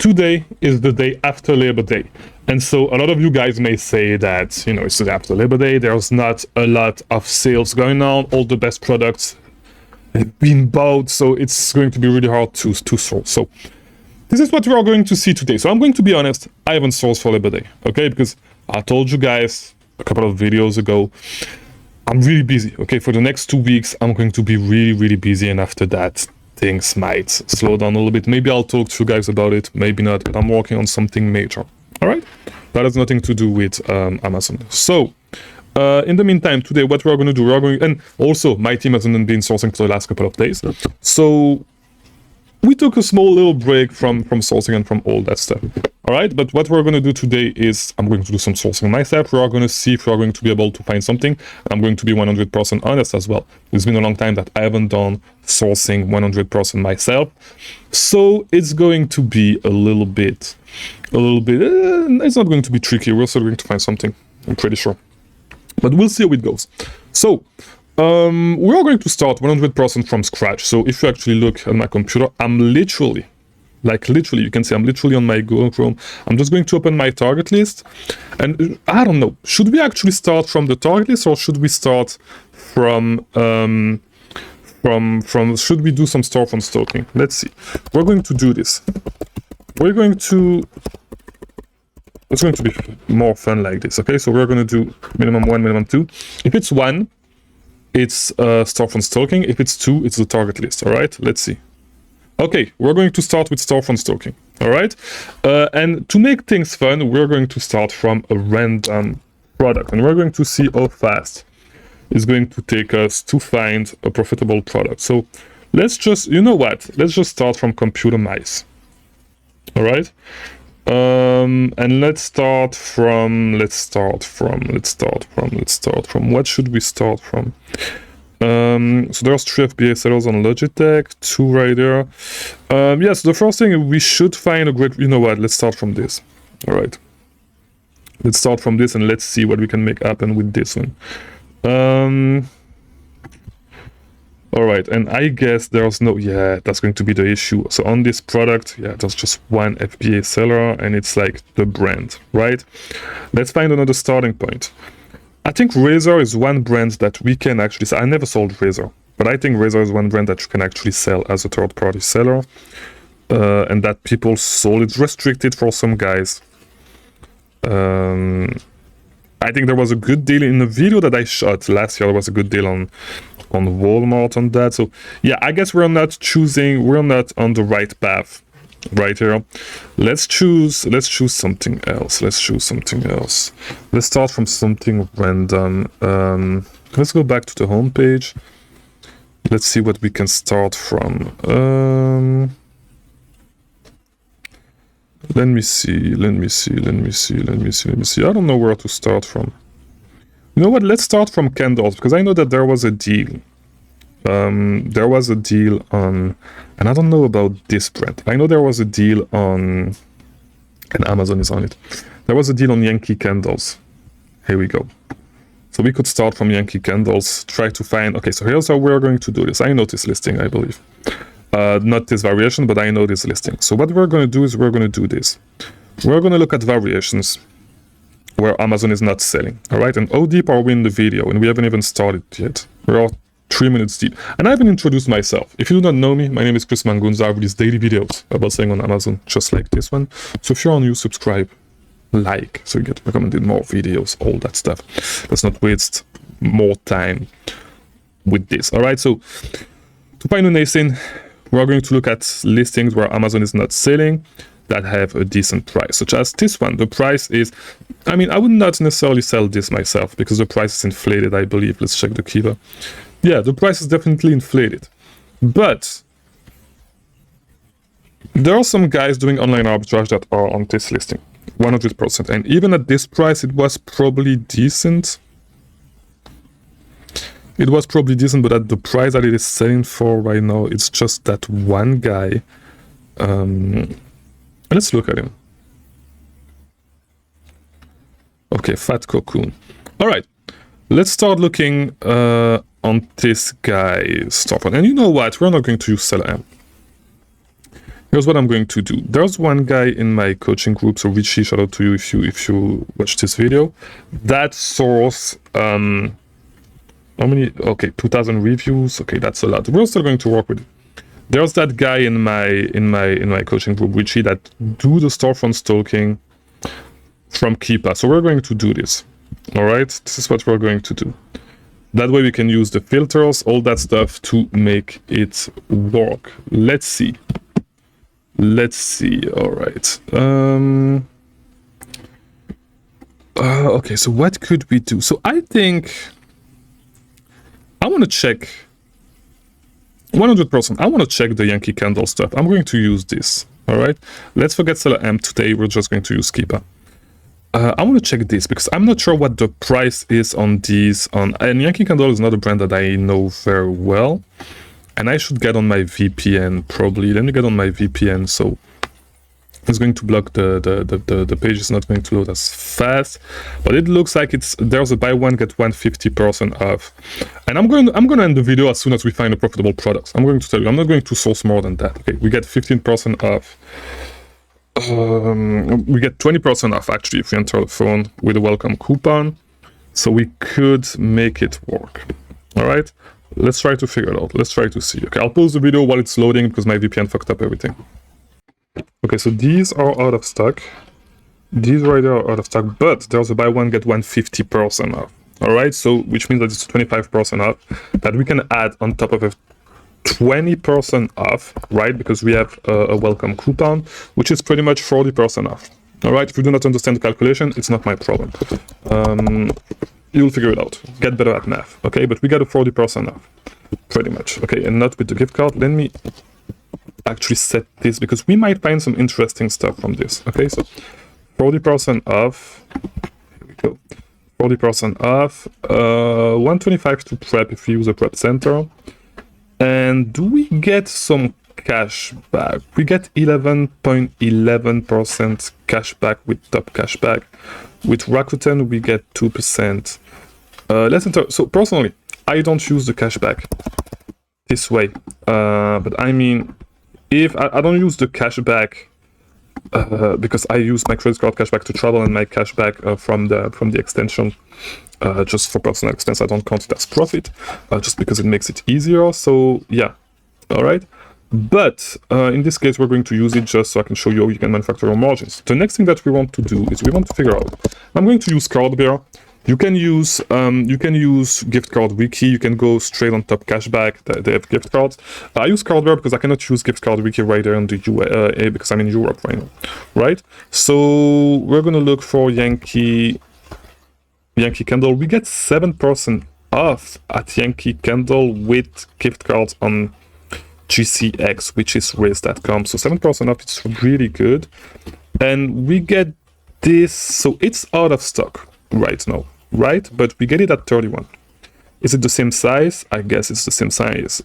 today is the day after Labor Day. And so a lot of you guys may say that, you know, it's the day after Labor Day, there's not a lot of sales going on, all the best products have been bought, so it's going to be really hard to source. So this is what we are going to see today. So I'm going to be honest, I haven't sourced for Labor Day, okay? Because I told you guys a couple of videos ago, I'm really busy, okay? For the next 2 weeks, I'm going to be really busy, and after that, things might slow down a little bit. Maybe I'll talk to you guys about it, maybe not, but I'm working on something major, all right? That has nothing to do with Amazon. So, in the meantime, today, what we're going to do, and also my team hasn't been sourcing for the last couple of days. So we took a small little break from sourcing and from all that stuff. All right, but what we're going to do today is I'm going to do some sourcing myself. We are going to see if we are going to be able to find something. I'm going to be 100% honest as well. It's been a long time that I haven't done sourcing 100% myself. So it's going to be a little bit, it's not going to be tricky. We're still going to find something, I'm pretty sure. But we'll see how it goes. So, we are going to start 100% from scratch. So if you actually look at my computer, I'm literally, you can see I'm literally on my Google Chrome. I'm just going to open my target list. And I don't know, should we actually start from the target list, or should we start from should we do some storefront stalking? Let's see. We're going to do this. It's going to be more fun like this, okay? So we're going to do minimum 1, minimum 2. If it's 1, it's storefront stalking. If it's 2, it's the target list, all right? Let's see. Okay, we're going to start with storefront stalking, all right? And to make things fun, we're going to start from a random product, and we're going to see how fast it's going to take us to find a profitable product. So let's just, you know what? Let's just start from computer mice, all right? And let's start from, what should we start from? So there's 3 FBA sellers on Logitech, 2 right there. Yes, the first thing, we should find a great, you know what, let's start from this. All right. Let's start from this and let's see what we can make happen with this one. All right, and I guess there's no, yeah, that's going to be the issue. So on this product, yeah, there's just 1 FBA seller, and it's like the brand, right? Let's find another starting point. I think Razer is one brand that we can actually sell. I never sold Razer, but I think Razer is one brand that you can actually sell as a third-party seller, and that people sold. It's restricted for some guys. I think there was a good deal in the video that I shot last year. There was a good deal on Walmart on that. So yeah, I guess we're not on the right path right here. Let's choose something else. Let's start from something random. Let's go back to the home page. Let's see what we can start from. Let me see. I don't know where to start from. You know what? Let's start from candles, because I know that there was a deal. There was a deal on, and I don't know about this brand. I know there was a deal on, and Amazon is on it. There was a deal on Yankee candles. Here we go. So we could start from Yankee candles, try to find, okay, so here's how we're going to do this. I know this listing, I believe. Not this variation, but I know this listing. So what we're going to do is we're going to do this. We're going to look at variations where Amazon is not selling, all right? And how deep are we in the video? And we haven't even started yet. We're 3 minutes deep. And I haven't introduced myself. If you do not know me, my name is Mangunza. I release daily videos about selling on Amazon, just like this one. So if you're new, subscribe, like, so you get recommended more videos, all that stuff. Let's not waste more time with this, all right? So to find a listing, we're going to look at listings where Amazon is not selling that have a decent price, such as this one. The price is, I mean, I would not necessarily sell this myself because the price is inflated, I believe. Let's check the keyword. Yeah, the price is definitely inflated. But there are some guys doing online arbitrage that are on this listing, 100%. And even at this price, it was probably decent. It was probably decent, but at the price that it is selling for right now, it's just that one guy. Let's look at him. Okay, Fat Cocoon. All right, let's start looking on this guy's stuff. And you know what? We're not going to use seller M. Here's what I'm going to do. There's one guy in my coaching group, so Richie, shout out to you if you watch this video. That source, how many? Okay, 2,000 reviews. Okay, that's a lot. We're still going to work with it. There's that guy in my coaching group, Richie, that do the storefront stalking from Keepa. So we're going to do this. All right, this is what we're going to do. That way we can use the filters, all that stuff to make it work. Let's see. Let's see. All right. Okay, so what could we do? So I think I want to check 100%. I want to check the Yankee Candle stuff. I'm going to use this. All right. Let's forget Seller Amp today. We're just going to use Keepa. I want to check this because I'm not sure what the price is on these. And Yankee Candle is not a brand that I know very well. And I should get on my VPN probably. Let me get on my VPN. So it's going to block the page is not going to load as fast. But it looks like there's a buy one get one 50% off. And I'm going to end the video as soon as we find a profitable product. I'm going to tell you, I'm not going to source more than that. Okay, we get 15% off. We get 20% off actually if we enter the phone with a welcome coupon. So we could make it work. All right, let's try to figure it out. Let's try to see. Okay, I'll pause the video while it's loading because my VPN fucked up everything. Okay, so these are out of stock. These right there are out of stock, but there's a buy one get one 50% off. All right, so which means that it's 25% off that we can add on top of a 20% off, right? Because we have a welcome coupon, which is pretty much 40% off. All right, if you do not understand the calculation, it's not my problem. You'll figure it out. Get better at math, okay? But we got a 40% off, pretty much. Okay, and not with the gift card. Let me actually set this because we might find some interesting stuff from this. Okay, so 40% off. Here we go. 40% off. 125 to prep if you use a prep center. And do we get some cash back? We get 11.11% cash back with top cash back. With Rakuten, we get 2%. Let's enter. So personally, I don't use the cash back this way. But I mean, if I don't use the cash back because I use my credit card cashback to travel and my cashback from the extension. Just for personal expense, I don't count it as profit, just because it makes it easier. So yeah, all right. But in this case, we're going to use it just so I can show you how you can manufacture your margins. The next thing that we want to do is we want to figure out. I'm going to use Cardbear. You can use gift card wiki. You can go straight on top cashback. They have gift cards. I use Cardbear because I cannot use gift card wiki right there in the UA because I'm in Europe right now, right? So we're gonna look for Yankee Candle. We get 7% off at Yankee Candle with gift cards on GCX, which is Race.com. So 7% off. It's really good, and we get this. So it's out of stock right now, right? But we get it at 31. Is it the same size? I guess it's the same size.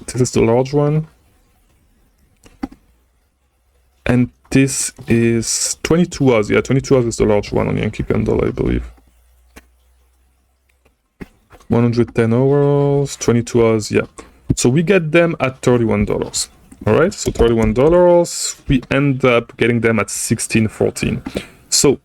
This is the large one. And this is 22 hours. Yeah, 22 hours is the large one on Yankee Candle, I believe. 110 hours, 22 hours, yeah. So we get them at $31. All right, so $31. We end up getting them at $16.14. So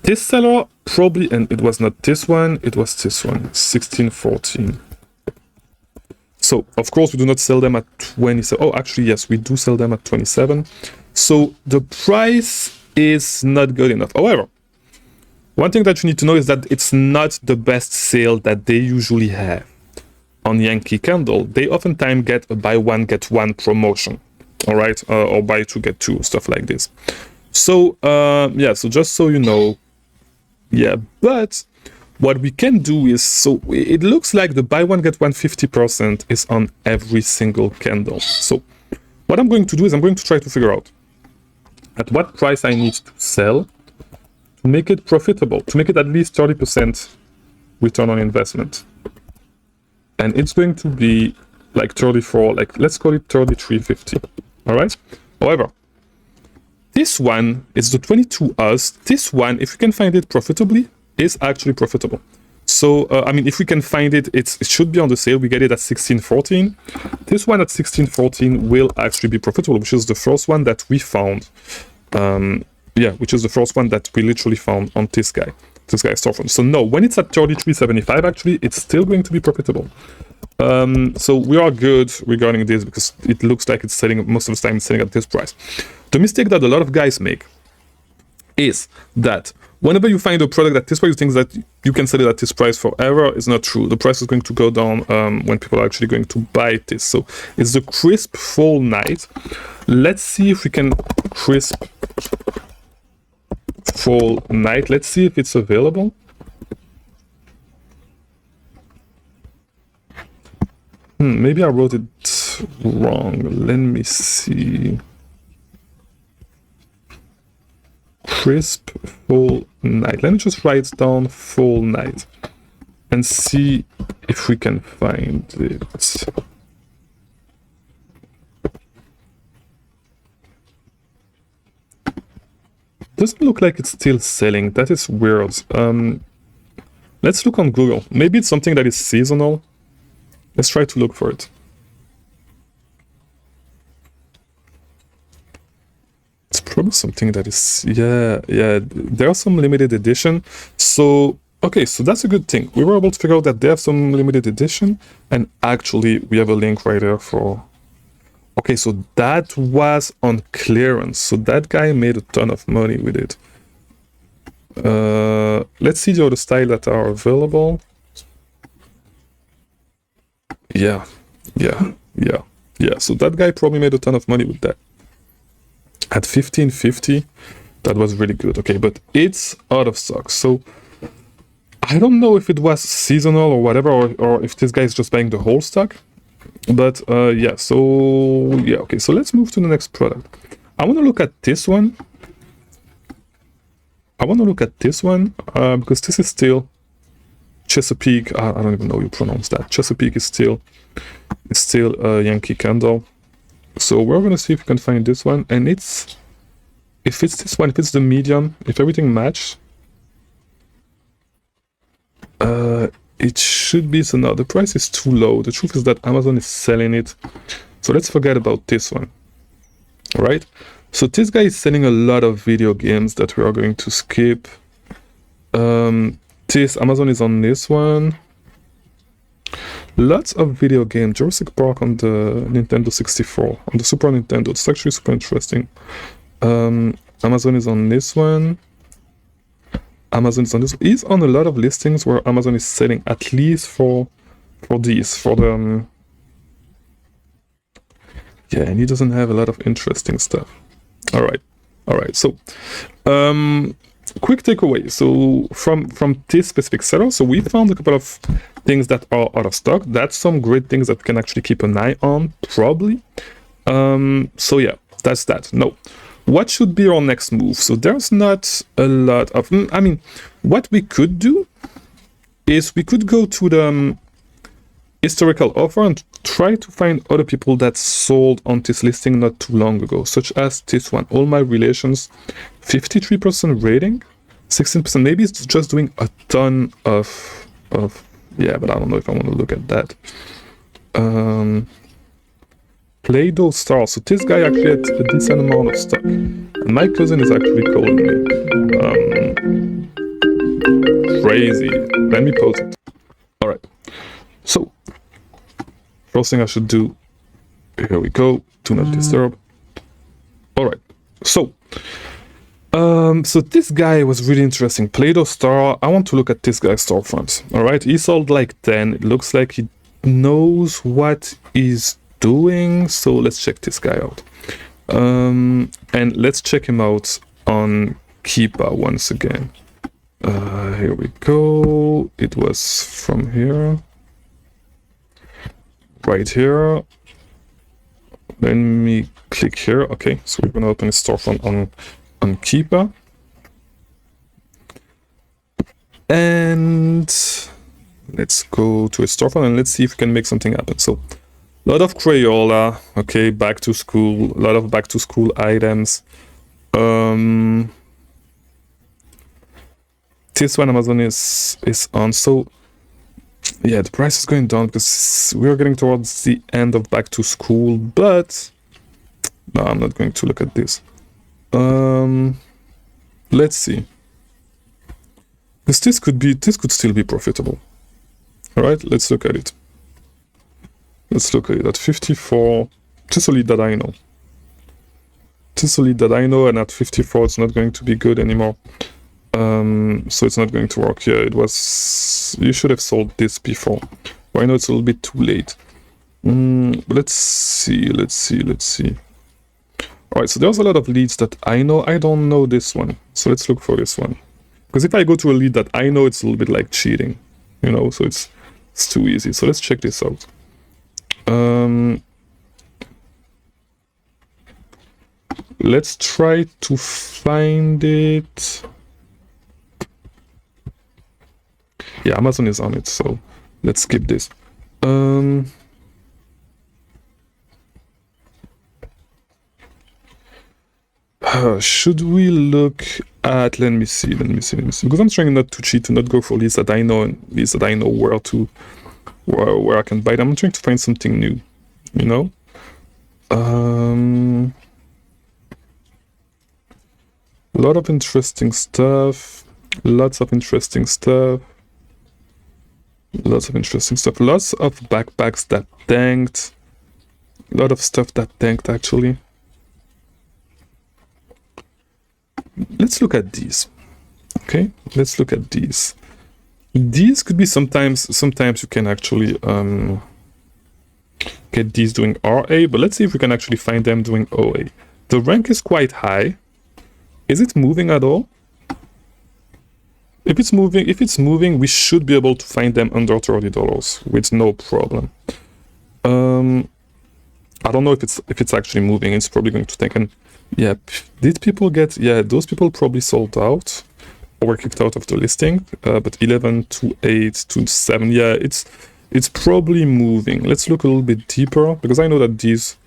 this seller probably, and it was not this one, it was this one, $16.14. So of course we do not sell them at 27. Oh, actually yes, we do sell them at 27. So the price is not good enough. However, one thing that you need to know is that it's not the best sale that they usually have on Yankee Candle. They oftentimes get a buy one get one promotion, all right, or buy two get two, stuff like this. So yeah, so just so you know. Yeah, but what we can do is, so it looks like the buy one get one 50% is on every single candle. So what I'm going to do is I'm going to try to figure out at what price I need to sell to make it profitable, to make it at least 30% return on investment. And it's going to be like 34, like let's call it 33.50. All right. However, this one is the 22 hours. This one, if you can find it profitably, is actually profitable. So, I mean, if we can find it, it should be on the sale. We get it at 16.14. This one at 16.14 will actually be profitable, which is the first one that we found. Yeah, which is the first one that we literally found on this guy's storefront. So no, when it's at 33.75, actually, it's still going to be profitable. So we are good regarding this because it looks like it's selling, most of the time it's selling at this price. The mistake that a lot of guys make is that whenever you find a product at this price, you think that you can sell it at this price forever. It's not true. The price is going to go down when people are actually going to buy this. So it's the crisp fall night. Let's see if we can crisp fall night. Let's see if it's available. Maybe I wrote it wrong. Let me see. Crisp fall night. Let me just write down fall night and see if we can find it. Doesn't look like it's still selling. That is weird. Let's look on Google. Maybe it's something that is seasonal. Let's try to look for it. It's probably something that is, yeah, there are some limited edition. So, okay, so that's a good thing. We were able to figure out that they have some limited edition, and actually we have a link right there for, okay, so that was on clearance. So that guy made a ton of money with it. Let's see the other style that are available. Yeah. So that guy probably made a ton of money with that. At 15.50, that was really good. Okay, but it's out of stock. So I don't know if it was seasonal or whatever, or if this guy is just buying the whole stock. But yeah, so yeah, okay. So let's move to the next product. I want to look at this one. Because this is still Chesapeake. I don't even know how you pronounce that. Chesapeake is still a Yankee Candle. So we're gonna see if we can find this one, and if it's this one, if it's the medium, if everything matches, it should be. So now the price is too low. The truth is that Amazon is selling it, so let's forget about this one. All right. So this guy is selling a lot of video games that we are going to skip. This Amazon is on this one. Lots of video games. Jurassic Park on the Nintendo 64, on the Super Nintendo. It's actually super interesting. Amazon is on this one. Amazon is on this. He's on a lot of listings where Amazon is selling, at least for the. Yeah, and he doesn't have a lot of interesting stuff. All right. So, quick takeaway. So from this specific seller, so we found a couple of things that are out of stock. That's some great things that we can actually keep an eye on, probably. So yeah, that's that. No, what should be our next move? So there's not a lot of. I mean, what we could do is we could go to the historical offer and try to find other people that sold on this listing not too long ago, such as this one. All My Relations, 53% rating, 16%. Maybe it's just doing a ton of yeah, but I don't know if I want to look at that. Play-Doh Stars. So this guy actually had a decent amount of stock, and my cousin is actually calling me. Crazy. Let me pause it. All right. So first thing I should do, here we go, do not disturb. All right, so this guy was really interesting. Play-Doh Star. I want to look at this guy's storefront. All right, he sold like 10. It looks like he knows what he's doing. So let's check this guy out. And let's check him out on Keepa once again. Here we go. It was from here. Right here. Let me click here. Okay, so we're gonna open a storefront on Keepa. And let's go to a storefront and let's see if we can make something happen. So a lot of Crayola, okay, back to school, a lot of back to school items. This one Amazon is on. So Yeah, the price is going down because we're getting towards the end of back to school, but no, I'm not going to look at this. Let's see. Because this could still be profitable. All right, let's look at it. Let's look at it at 54. Just a lead that I know. Just a lead that I know, and at 54, it's not going to be good anymore. So it's not going to work here. It was, you should have sold this before. Well, I know it's a little bit too late. But let's see. All right, so there's a lot of leads that I know. I don't know this one, so let's look for this one. Because if I go to a lead that I know, it's a little bit like cheating, you know. So it's too easy. So let's check this out. Let's try to find it. Yeah, Amazon is on it, so let's skip this. Should we look at, let me see, because I'm trying not to cheat, to not go for leads that I know and leads that I know where I can buy them. I'm trying to find something new, you know. A lot of interesting stuff, lots of interesting stuff. Lots of backpacks that tanked. A lot of stuff that tanked, actually. Let's look at these. Okay, let's look at these. These could be sometimes you can actually get these doing RA, but let's see if we can actually find them doing OA. The rank is quite high. Is it moving at all? If it's moving, we should be able to find them under $30 with no problem. I don't know if it's actually moving. It's probably going to take an, yeah. Did people get, yeah, those people probably sold out or were kicked out of the listing. But 11 to 8 to 7, yeah, it's probably moving. Let's look a little bit deeper, because I know that these,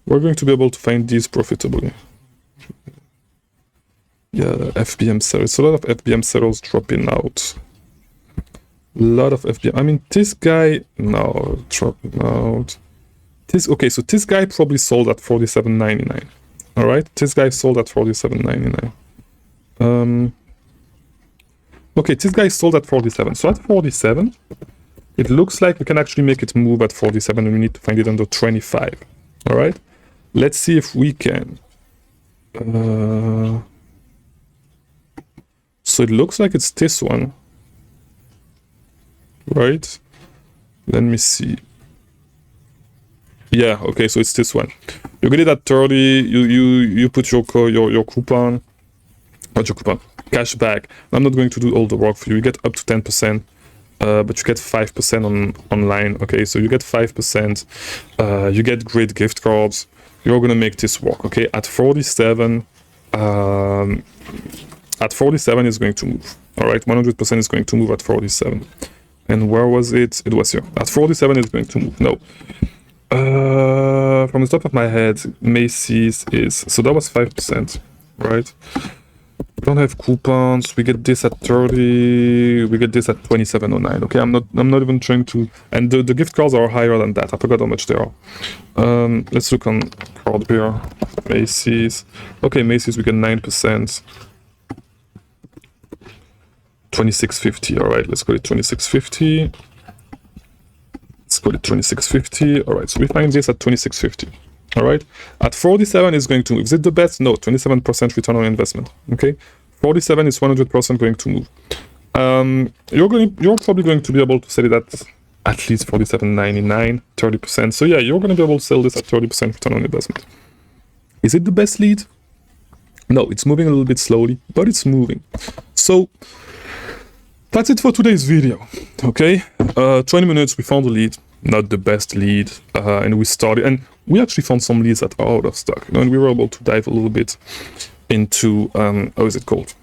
we're going to be able to find these profitably. Yeah, FBM sellers. So a lot of FBM sellers dropping out. A lot of FBM. I mean, this guy, no, dropping out. Okay, so this guy probably sold at $47.99. All right, this guy sold at $47.99. Okay, this guy sold at 47. So at 47, it looks like we can actually make it move at 47, and we need to find it under 25. All right, let's see if we can. So it looks like it's this one, right? Let me see. Yeah, okay, so it's this one. You get it at 30. You put your coupon, not your coupon, cash back. I'm not going to do all the work for you. You get up to 10%, but you get 5% online. Okay, so you get 5%. You get great gift cards. You're gonna make this work. Okay, at 47. At 47 is going to move. All right, 100% is going to move at 47. And where was it? It was here. At 47 is going to move. No. From the top of my head, Macy's is, so that was 5%, right? We don't have coupons. We get this at 30. We get this at 27.09. Okay, I'm not even trying to, and the gift cards are higher than that. I forgot how much they are. Let's look on card beer. Macy's. Okay, Macy's we get 9%. 26.50. All right, let's call it 26.50. Let's call it 26.50. All right, so we find this at 26.50. All right, at 47 is going to move. Is it the best? No, 27% return on investment. Okay, 47 is 100% going to move. You're probably going to be able to sell it at least 47.99, 30%. So yeah, you're going to be able to sell this at 30% return on investment. Is it the best lead? No, it's moving a little bit slowly, but it's moving. So that's it for today's video. Okay, 20 minutes, we found a lead, not the best lead, and we started, and we actually found some leads that are out of stock, you know, and we were able to dive a little bit into how is it called,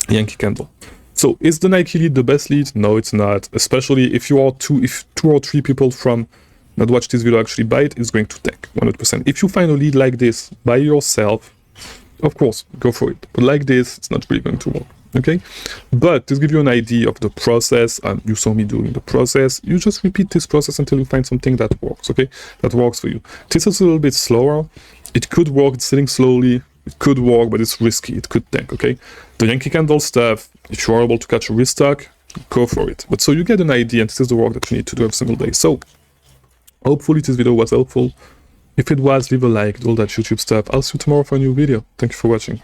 Yankee Candle. So is the Nike lead the best lead? No, it's not, especially if two or three people from that watch this video actually buy it, it's going to tank 100%. If you find a lead like this by yourself, of course, go for it, but like this, it's not really going to work. okay? But to give you an idea of the process, you saw me doing the process, you just repeat this process until you find something that works, okay? That works for you. This is a little bit slower. It could work, it's selling slowly, it could work, but it's risky, it could tank, okay? The Yankee Candle stuff, if you are able to catch a restock, go for it. But so you get an idea, and this is the work that you need to do every single day. So hopefully this video was helpful. If it was, leave a like, do all that YouTube stuff. I'll see you tomorrow for a new video. Thank you for watching.